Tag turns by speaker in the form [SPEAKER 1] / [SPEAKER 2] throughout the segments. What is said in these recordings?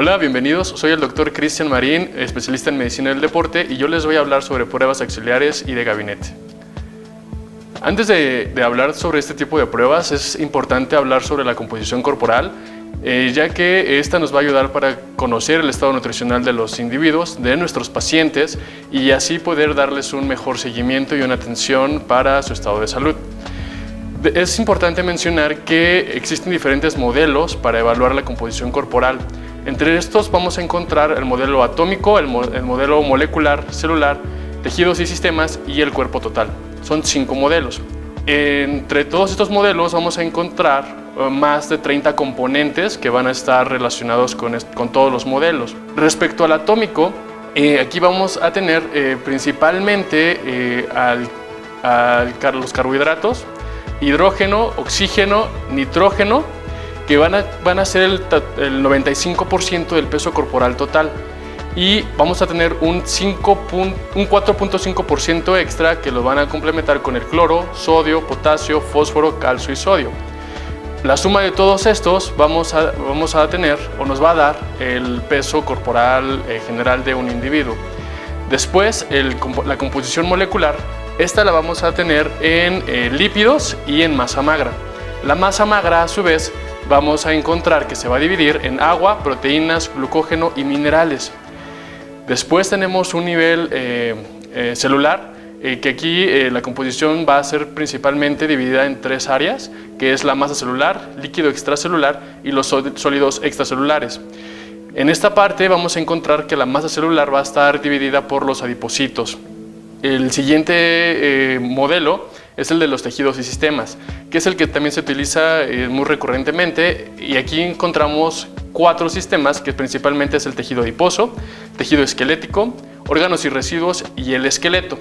[SPEAKER 1] Hola, bienvenidos. Soy el Dr. Cristian Marín, especialista en medicina del deporte, y yo les voy a hablar sobre pruebas auxiliares y de gabinete. Antes de hablar sobre este tipo de pruebas, es importante hablar sobre la composición corporal, ya que esta nos va a ayudar para conocer el estado nutricional de los individuos, de nuestros pacientes, y así poder darles un mejor seguimiento y una atención para su estado de salud. Es importante mencionar que existen diferentes modelos para evaluar la composición corporal. Entre estos vamos a encontrar el modelo atómico, el modelo molecular, celular, tejidos y sistemas y el cuerpo total. Son 5 modelos. Entre todos estos modelos vamos a encontrar más de 30 componentes que van a estar relacionados con todos los modelos. Respecto al atómico, aquí vamos a tener principalmente los carbohidratos, hidrógeno, oxígeno, nitrógeno, que van a ser el 95% del peso corporal total, y vamos a tener un 4.5% extra que lo van a complementar con el cloro, sodio, potasio, fósforo, calcio y sodio. La suma de todos estos vamos a tener o nos va a dar el peso corporal general de un individuo. Después, la composición molecular, esta la vamos a tener en lípidos y en masa magra. La masa magra, a su vez, vamos a encontrar que se va a dividir en agua, proteínas, glucógeno y minerales. Después tenemos un nivel celular, que aquí la composición va a ser principalmente dividida en 3 áreas, que es la masa celular, líquido extracelular y los sólidos extracelulares. En esta parte vamos a encontrar que la masa celular va a estar dividida por los adipocitos. El siguiente modelo es el de los tejidos y sistemas, que es el que también se utiliza muy recurrentemente, y aquí encontramos 4 sistemas, que principalmente es el tejido adiposo, tejido esquelético, órganos y residuos y el esqueleto.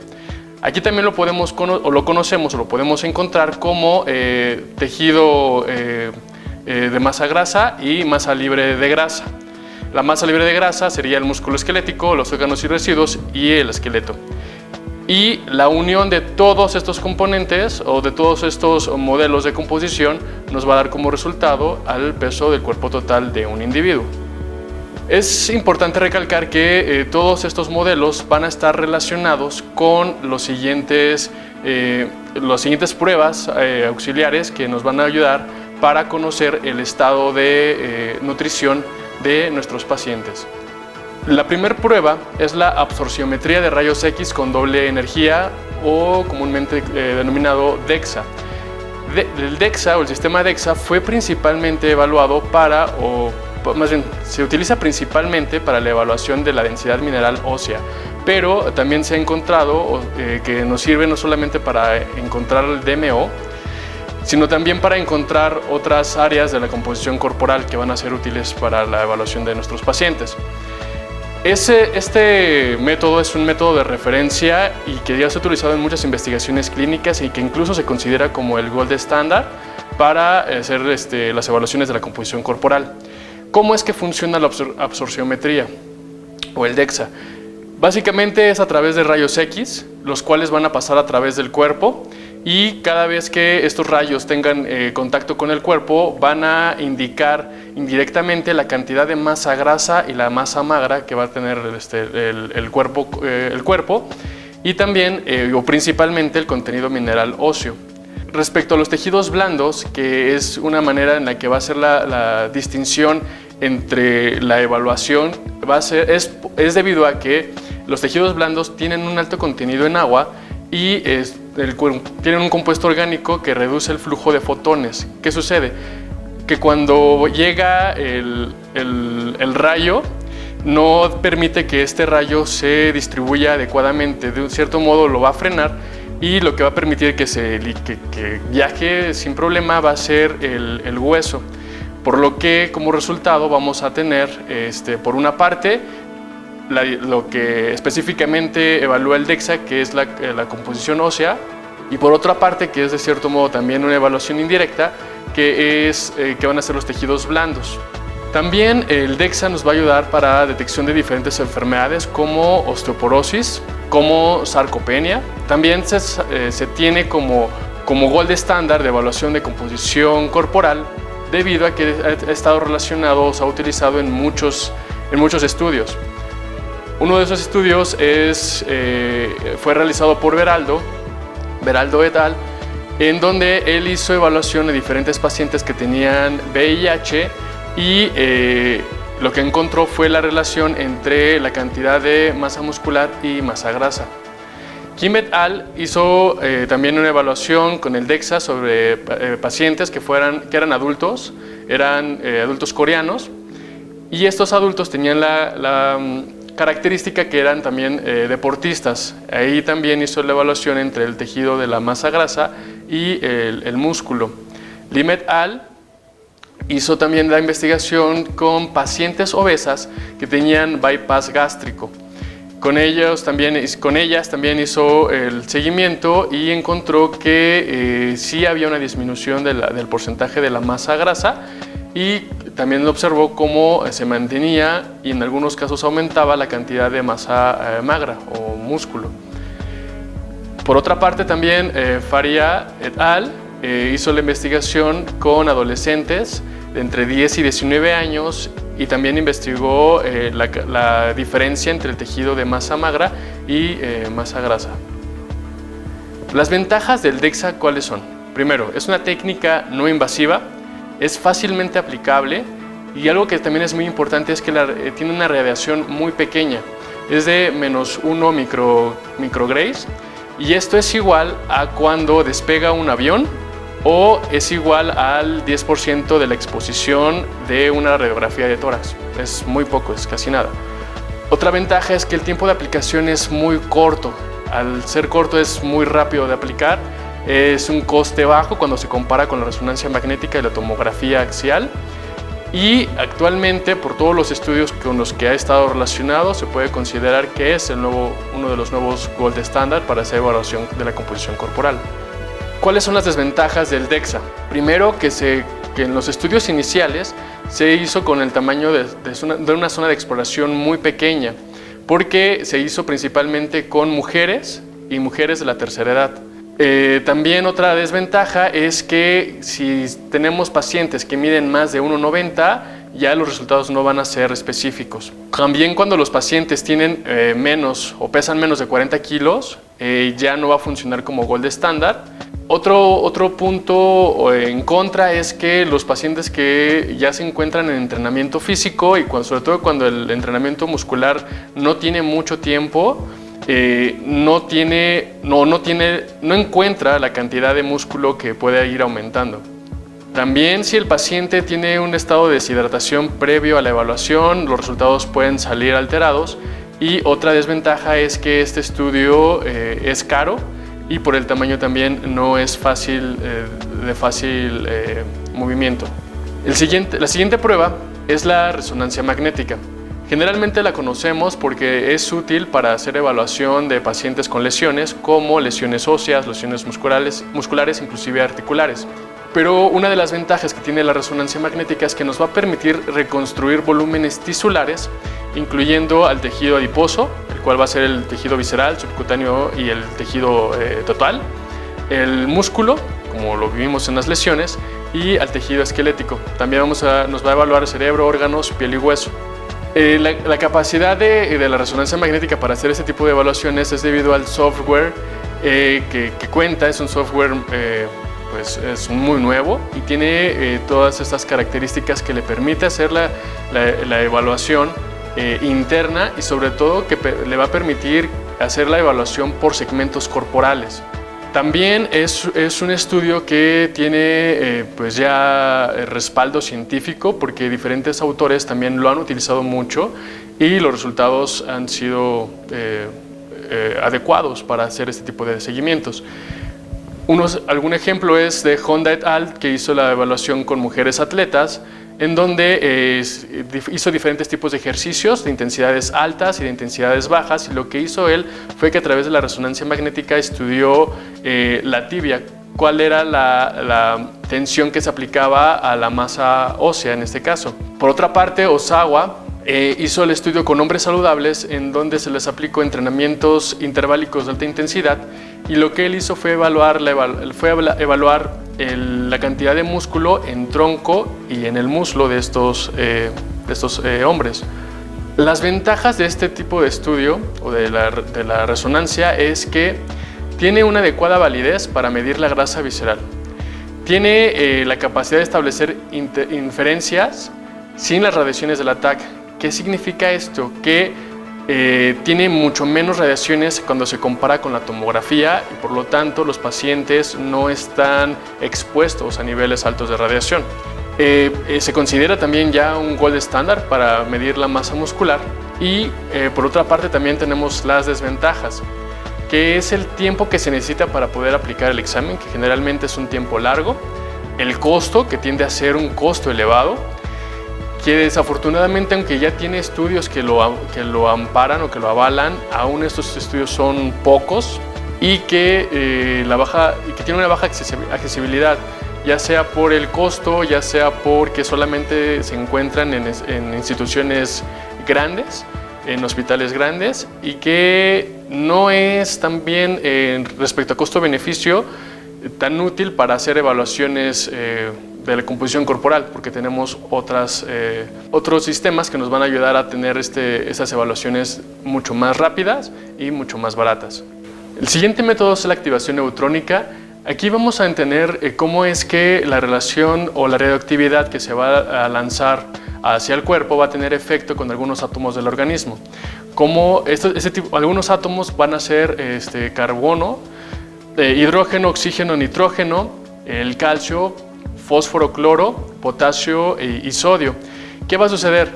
[SPEAKER 1] Aquí también lo conocemos o lo podemos encontrar como tejido de masa grasa y masa libre de grasa. La masa libre de grasa sería el músculo esquelético, los órganos y residuos y el esqueleto. Y la unión de todos estos componentes o de todos estos modelos de composición nos va a dar como resultado al peso del cuerpo total de un individuo. Es importante recalcar que todos estos modelos van a estar relacionados con las siguientes pruebas auxiliares que nos van a ayudar para conocer el estado de nutrición de nuestros pacientes. La primera prueba es la absorciometría de rayos X con doble energía, o comúnmente denominado DEXA. El DEXA o el sistema DEXA fue principalmente evaluado se utiliza principalmente para la evaluación de la densidad mineral ósea, pero también se ha encontrado que nos sirve no solamente para encontrar el DMO, sino también para encontrar otras áreas de la composición corporal que van a ser útiles para la evaluación de nuestros pacientes. Este método es un método de referencia y que ya se ha utilizado en muchas investigaciones clínicas y que incluso se considera como el gold estándar para hacer las evaluaciones de la composición corporal. ¿Cómo es que funciona la absorciometría o el DEXA? Básicamente es a través de rayos X, los cuales van a pasar a través del cuerpo, y cada vez que estos rayos tengan contacto con el cuerpo van a indicar indirectamente la cantidad de masa grasa y la masa magra que va a tener el cuerpo, y también o principalmente el contenido mineral óseo. Respecto a los tejidos blandos, que es una manera en la que va a ser la distinción entre la evaluación, es debido a que los tejidos blandos tienen un alto contenido en agua y tienen un compuesto orgánico que reduce el flujo de fotones. ¿Qué sucede? Que cuando llega el rayo, no permite que este rayo se distribuya adecuadamente. De un cierto modo lo va a frenar, y lo que va a permitir que viaje sin problema va a ser el hueso. Por lo que como resultado vamos a tener, por una parte, lo que específicamente evalúa el DEXA, que es la composición ósea, y por otra parte, que es de cierto modo también una evaluación indirecta, que van a ser los tejidos blandos. También el DEXA nos va a ayudar para detección de diferentes enfermedades como osteoporosis, como sarcopenia. También se tiene como gold estándar de evaluación de composición corporal, debido a que ha estado relacionado o se ha utilizado en muchos en muchos estudios. Uno de esos estudios fue realizado por Beraldo et al., en donde él hizo evaluación de diferentes pacientes que tenían VIH y lo que encontró fue la relación entre la cantidad de masa muscular y masa grasa. Kim et al. Hizo también una evaluación con el DEXA sobre pacientes que eran adultos, adultos coreanos, y estos adultos tenían la característica que eran también deportistas. Ahí también hizo la evaluación entre el tejido de la masa grasa y el músculo. Lim et al. Hizo también la investigación con pacientes obesas que tenían bypass gástrico. Con ellas también hizo el seguimiento y encontró que sí había una disminución del porcentaje de la masa grasa, y también observó cómo se mantenía y en algunos casos aumentaba la cantidad de masa magra o músculo. Por otra parte, también Faria et al. Hizo la investigación con adolescentes de entre 10 y 19 años y también investigó la diferencia entre el tejido de masa magra y masa grasa. Las ventajas del DEXA, ¿cuáles son? Primero, es una técnica no invasiva, es fácilmente aplicable, y algo que también es muy importante es que tiene una radiación muy pequeña, es de -1 micrograys, y esto es igual a cuando despega un avión, o es igual al 10% de la exposición de una radiografía de tórax. Es muy poco, es casi nada. Otra ventaja es que el tiempo de aplicación es muy corto. Al ser corto es muy rápido de aplicar, es un coste bajo cuando se compara con la resonancia magnética y la tomografía axial, y actualmente, por todos los estudios con los que ha estado relacionado, se puede considerar que es uno de los nuevos gold standard para hacer evaluación de la composición corporal. ¿Cuáles son las desventajas del DEXA? Primero, que en los estudios iniciales se hizo con el tamaño de una zona de exploración muy pequeña, porque se hizo principalmente con mujeres y mujeres de la tercera edad. También otra desventaja es que si tenemos pacientes que miden más de 1,90, ya los resultados no van a ser específicos. También cuando los pacientes tienen menos o pesan menos de 40 kilos, ya no va a funcionar como gold estándar. Otro punto en contra es que los pacientes que ya se encuentran en entrenamiento físico, y sobre todo cuando el entrenamiento muscular no tiene mucho tiempo, no encuentra la cantidad de músculo que puede ir aumentando. También, si el paciente tiene un estado de deshidratación previo a la evaluación, los resultados pueden salir alterados. Y otra desventaja es que este estudio es caro, y por el tamaño también no es de fácil movimiento. La siguiente prueba es la resonancia magnética. Generalmente la conocemos porque es útil para hacer evaluación de pacientes con lesiones, como lesiones óseas, lesiones musculares, inclusive articulares. Pero una de las ventajas que tiene la resonancia magnética es que nos va a permitir reconstruir volúmenes tisulares, incluyendo al tejido adiposo, el cual va a ser el tejido visceral, subcutáneo y el tejido total, el músculo, como lo vivimos en las lesiones, y al tejido esquelético. También nos va a evaluar cerebro, órganos, piel y hueso. La capacidad de la resonancia magnética para hacer este tipo de evaluaciones es debido al software que cuenta. Es un software pues es muy nuevo y tiene todas estas características que le permite hacer la evaluación interna, y sobre todo que le va a permitir hacer la evaluación por segmentos corporales. También es un estudio que tiene pues ya respaldo científico, porque diferentes autores también lo han utilizado mucho y los resultados han sido adecuados para hacer este tipo de seguimientos. Algún ejemplo es de Honda et al., que hizo la evaluación con mujeres atletas, en donde hizo diferentes tipos de ejercicios de intensidades altas y de intensidades bajas, y lo que hizo él fue que a través de la resonancia magnética estudió la tibia, cuál era la tensión que se aplicaba a la masa ósea en este caso. Por otra parte, Osawa hizo el estudio con hombres saludables, en donde se les aplicó entrenamientos interválicos de alta intensidad, y lo que él hizo fue evaluar la cantidad de músculo en tronco y en el muslo de estos hombres. Las ventajas de este tipo de estudio o de la resonancia es que tiene una adecuada validez para medir la grasa visceral. Tiene la capacidad de establecer inferencias sin las radiaciones del ATAC. ¿Qué significa esto? Que tiene mucho menos radiaciones cuando se compara con la tomografía y por lo tanto los pacientes no están expuestos a niveles altos de radiación. Se considera también ya un gold estándar para medir la masa muscular y por otra parte también tenemos las desventajas, que es el tiempo que se necesita para poder aplicar el examen, que generalmente es un tiempo largo, el costo, que tiende a ser un costo elevado, que desafortunadamente, aunque ya tiene estudios que lo amparan o que lo avalan, aún estos estudios son pocos y que tiene una baja accesibilidad, ya sea por el costo, ya sea porque solamente se encuentran en instituciones grandes, en hospitales grandes, y que no es también respecto a costo-beneficio tan útil para hacer evaluaciones de la composición corporal, porque tenemos otros sistemas que nos van a ayudar a tener esas evaluaciones mucho más rápidas y mucho más baratas. El siguiente método es la activación neutrónica. Aquí vamos a entender cómo es que la relación o la radioactividad que se va a lanzar hacia el cuerpo va a tener efecto con algunos átomos del organismo. Como algunos átomos van a ser carbono, hidrógeno, oxígeno, nitrógeno, el calcio, fósforo, cloro, potasio y sodio. ¿Qué va a suceder?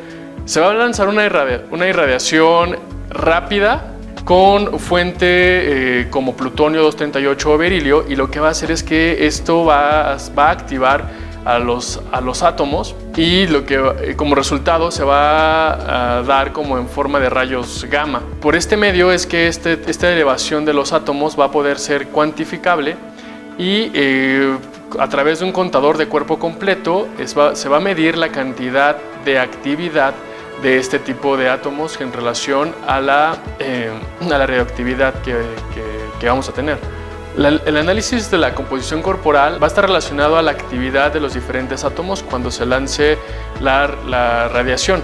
[SPEAKER 1] Se va a lanzar una irradiación rápida con fuente como plutonio 238 o berilio, y lo que va a hacer es que esto va a activar a los átomos, y como resultado se va a dar como en forma de rayos gamma. Por este medio es que esta elevación de los átomos va a poder ser cuantificable y a través de un contador de cuerpo completo se va a medir la cantidad de actividad de este tipo de átomos en relación a la radioactividad que vamos a tener. El análisis de la composición corporal va a estar relacionado a la actividad de los diferentes átomos cuando se lance la radiación.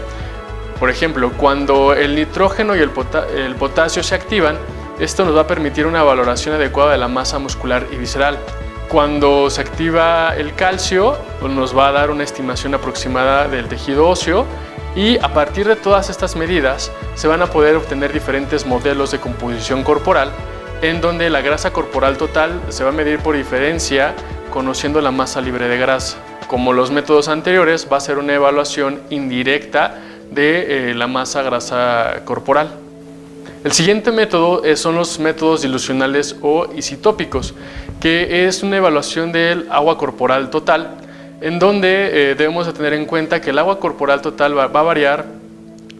[SPEAKER 1] Por ejemplo, cuando el nitrógeno y el potasio se activan, esto nos va a permitir una valoración adecuada de la masa muscular y visceral. Cuando se activa el calcio, nos va a dar una estimación aproximada del tejido óseo, y a partir de todas estas medidas se van a poder obtener diferentes modelos de composición corporal, en donde la grasa corporal total se va a medir por diferencia conociendo la masa libre de grasa. Como los métodos anteriores, va a ser una evaluación indirecta de la masa grasa corporal. El siguiente método son los métodos dilucionales o isotópicos, que es una evaluación del agua corporal total, en donde debemos de tener en cuenta que el agua corporal total va a variar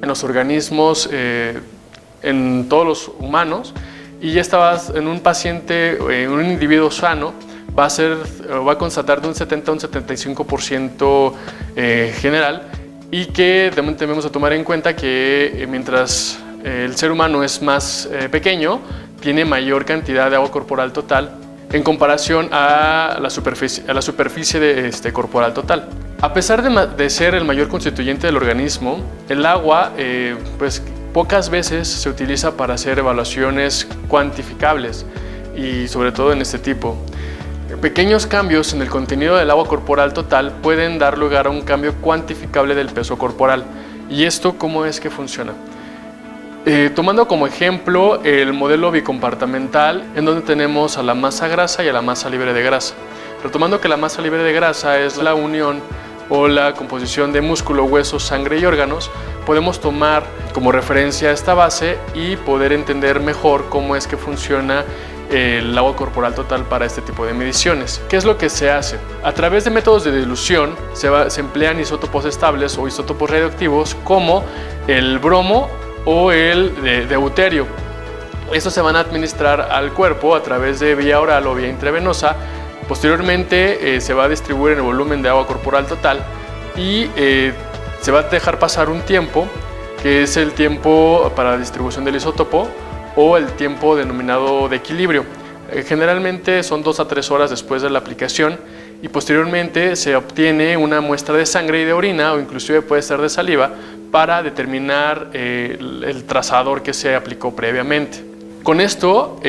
[SPEAKER 1] en los organismos, en todos los humanos, y ya en un paciente, en un individuo sano, va a constatar de un 70 a un 75% general, y que debemos de tomar en cuenta que mientras el ser humano es más pequeño, tiene mayor cantidad de agua corporal total en comparación a la superficie corporal total. A pesar de ser el mayor constituyente del organismo, el agua pues pocas veces se utiliza para hacer evaluaciones cuantificables, y sobre todo en este tipo. Pequeños cambios en el contenido del agua corporal total pueden dar lugar a un cambio cuantificable del peso corporal. ¿Y esto cómo es que funciona? Tomando como ejemplo el modelo bicompartimental, en donde tenemos a la masa grasa y a la masa libre de grasa. Retomando que la masa libre de grasa es la unión o la composición de músculo, huesos, sangre y órganos, podemos tomar como referencia esta base y poder entender mejor cómo es que funciona el agua corporal total para este tipo de mediciones. ¿Qué es lo que se hace? A través de métodos de dilución se emplean isótopos estables o isótopos radioactivos como el bromo o el deuterio. Estos se van a administrar al cuerpo a través de vía oral o vía intravenosa. Posteriormente se va a distribuir en el volumen de agua corporal total y se va a dejar pasar un tiempo, que es el tiempo para la distribución del isótopo o el tiempo denominado de equilibrio. Generalmente son 2 a 3 horas después de la aplicación, y posteriormente se obtiene una muestra de sangre y de orina, o inclusive puede ser de saliva, para determinar el trazador que se aplicó previamente. Con esto,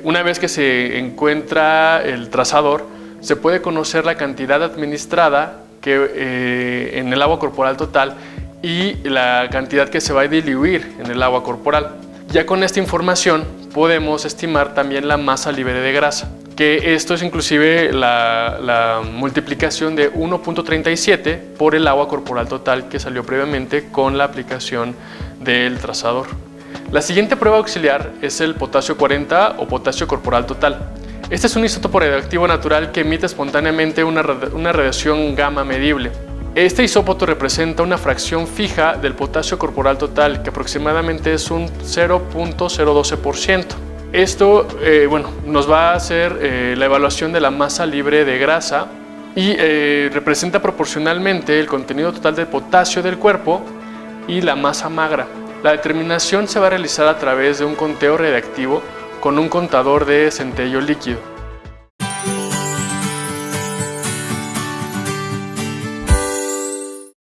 [SPEAKER 1] una vez que se encuentra el trazador, se puede conocer la cantidad administrada en el agua corporal total y la cantidad que se va a diluir en el agua corporal. Ya con esta información podemos estimar también la masa libre de grasa, que esto es inclusive la multiplicación de 1.37 por el agua corporal total que salió previamente con la aplicación del trazador. La siguiente prueba auxiliar es el potasio 40 o potasio corporal total. Este es un isótopo radioactivo natural que emite espontáneamente una radiación gamma medible. Este isótopo representa una fracción fija del potasio corporal total, que aproximadamente es un 0.012%. Esto nos va a hacer la evaluación de la masa libre de grasa y representa proporcionalmente el contenido total de potasio del cuerpo y la masa magra. La determinación se va a realizar a través de un conteo radiactivo con un contador de centello líquido.